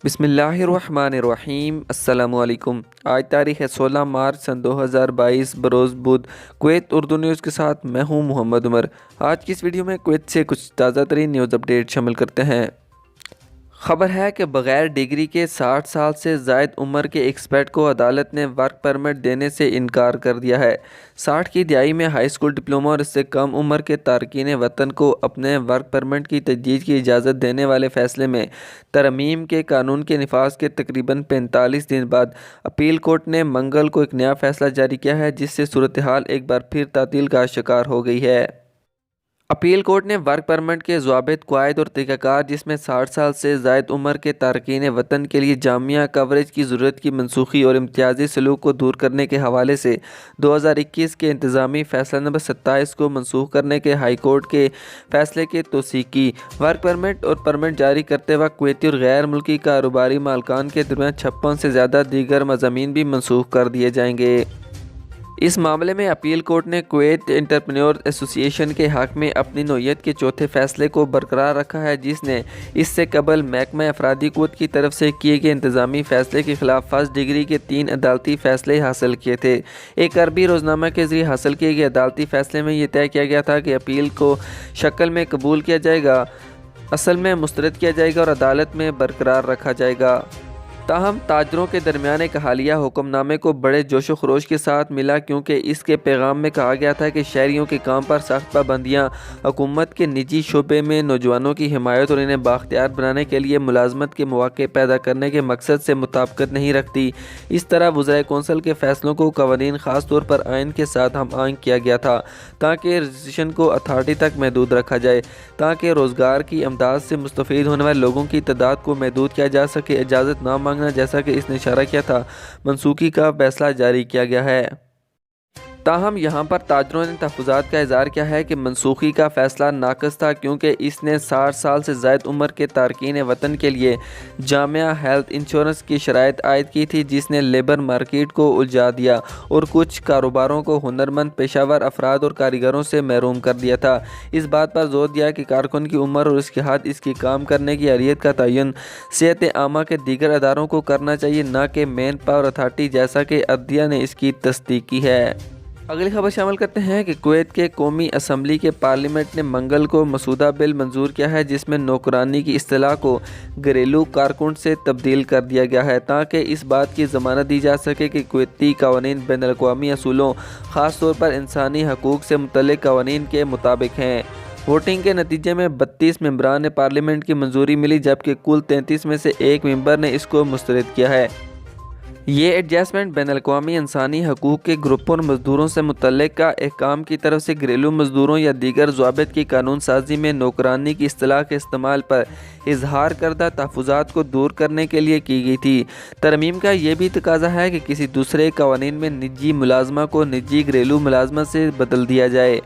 بسم اللہ الرحمن الرحیم۔ السلام علیکم۔ آج تاریخ ہے 16 مارچ سن 2022 بروز بدھ۔ کویت اردو نیوز کے ساتھ میں ہوں محمد عمر۔ آج کی اس ویڈیو میں کویت سے کچھ تازہ ترین نیوز اپڈیٹ شامل کرتے ہیں۔ خبر ہے کہ بغیر ڈگری کے 60 سال سے زائد عمر کے ایکسپیٹ کو عدالت نے ورک پرمٹ دینے سے انکار کر دیا ہے۔ 60 کی دہائی میں ہائی اسکول ڈپلومہ اور اس سے کم عمر کے تارکین وطن کو اپنے ورک پرمٹ کی تجدید کی اجازت دینے والے فیصلے میں ترمیم کے قانون کے نفاذ کے تقریباً 45 دن بعد اپیل کورٹ نے منگل کو ایک نیا فیصلہ جاری کیا ہے، جس سے صورتحال ایک بار پھر تعطیل کا شکار ہو گئی ہے۔ اپیل کورٹ نے ورک پرمٹ کے ضوابط، قواعد اور طریقہ کار، جس میں 60 سال سے زائد عمر کے تارکین وطن کے لیے جامعہ کوریج کی ضرورت کی منسوخی اور امتیازی سلوک کو دور کرنے کے حوالے سے 2021 کے انتظامی فیصلہ نمبر 27 کو منسوخ کرنے کے ہائی کورٹ کے فیصلے کی توثیق کی۔ ورک پرمٹ اور پرمٹ جاری کرتے وقت کویتی اور غیر ملکی کاروباری مالکان کے درمیان 56 سے زیادہ دیگر مضامین بھی منسوخ کر دیے جائیں گے۔ اس معاملے میں اپیل کورٹ نے کویت انٹرپرینیور ایسوسی ایشن کے حق میں اپنی نوعیت کے چوتھے فیصلے کو برقرار رکھا ہے، جس نے اس سے قبل محکمہ افرادی قوت کی طرف سے کیے گئے انتظامی فیصلے کے خلاف فرسٹ ڈگری کے 3 عدالتی فیصلے حاصل کیے تھے۔ ایک عربی روزنامہ کے ذریعے حاصل کیے گئے عدالتی فیصلے میں یہ طے کیا گیا تھا کہ اپیل کو شکل میں قبول کیا جائے گا، اصل میں مسترد کیا جائے گا اور عدالت میں برقرار رکھا جائے گا۔ تاہم تاجروں کے درمیان ایک حالیہ حکم نامے کو بڑے جوش و خروش کے ساتھ ملا، کیونکہ اس کے پیغام میں کہا گیا تھا کہ شہریوں کے کام پر سخت پابندیاں حکومت کے نجی شعبے میں نوجوانوں کی حمایت اور انہیں بااختیار بنانے کے لیے ملازمت کے مواقع پیدا کرنے کے مقصد سے مطابقت نہیں رکھتی۔ اس طرح وزرائے کونسل کے فیصلوں کو قوانین، خاص طور پر آئین کے ساتھ ہم آہنگ کیا گیا تھا، تاکہ رجسٹریشن کو اتھارٹی تک محدود رکھا جائے، تاکہ روزگار کی امداد سے مستفید ہونے والے لوگوں کی تعداد کو محدود کیا جا سکے۔ اجازت نہ مانگنا، جیسا کہ اس نے اشارہ کیا تھا، منسوخی کا فیصلہ جاری کیا گیا ہے۔ تاہم یہاں پر تاجروں نے تحفظات کا اظہار کیا ہے کہ منسوخی کا فیصلہ ناقص تھا، کیونکہ اس نے 60 سال سے زائد عمر کے تارکین وطن کے لیے جامع ہیلتھ انشورنس کی شرائط عائد کی تھی، جس نے لیبر مارکیٹ کو الجھا دیا اور کچھ کاروباروں کو ہنرمند پیشہ ور افراد اور کاریگروں سے محروم کر دیا تھا۔ اس بات پر زور دیا کہ کارکن کی عمر اور اس کے حد اس کی کام کرنے کی اہلیت کا تعین صحت عامہ کے دیگر اداروں کو کرنا چاہیے، نہ کہ مین پاور اتھارٹی، جیسا کہ عدلیہ نے اس کی تصدیق کی ہے۔ اگلی خبر شامل کرتے ہیں کہ کویت کے قومی اسمبلی کے پارلیمنٹ نے منگل کو مسودہ بل منظور کیا ہے، جس میں نوکرانی کی اصطلاح کو گھریلو کارکن سے تبدیل کر دیا گیا ہے، تاکہ اس بات کی ضمانت دی جا سکے کہ کویتی قوانین بین الاقوامی اصولوں، خاص طور پر انسانی حقوق سے متعلق قوانین کے مطابق ہیں۔ ووٹنگ کے نتیجے میں 32 ممبران پارلیمنٹ کی منظوری ملی، جبکہ کل 33 میں سے ایک ممبر نے اس کو مسترد کیا ہے۔ یہ ایڈجسٹمنٹ بین الاقوامی انسانی حقوق کے گروپوں اور مزدوروں سے متعلق حکام کی طرف سے گھریلو مزدوروں یا دیگر ضوابط کی قانون سازی میں نوکرانی کی اصطلاح کے استعمال پر اظہار کردہ تحفظات کو دور کرنے کے لیے کی گئی تھی۔ ترمیم کا یہ بھی تقاضا ہے کہ کسی دوسرے قوانین میں نجی ملازمہ کو نجی گھریلو ملازمہ سے بدل دیا جائے۔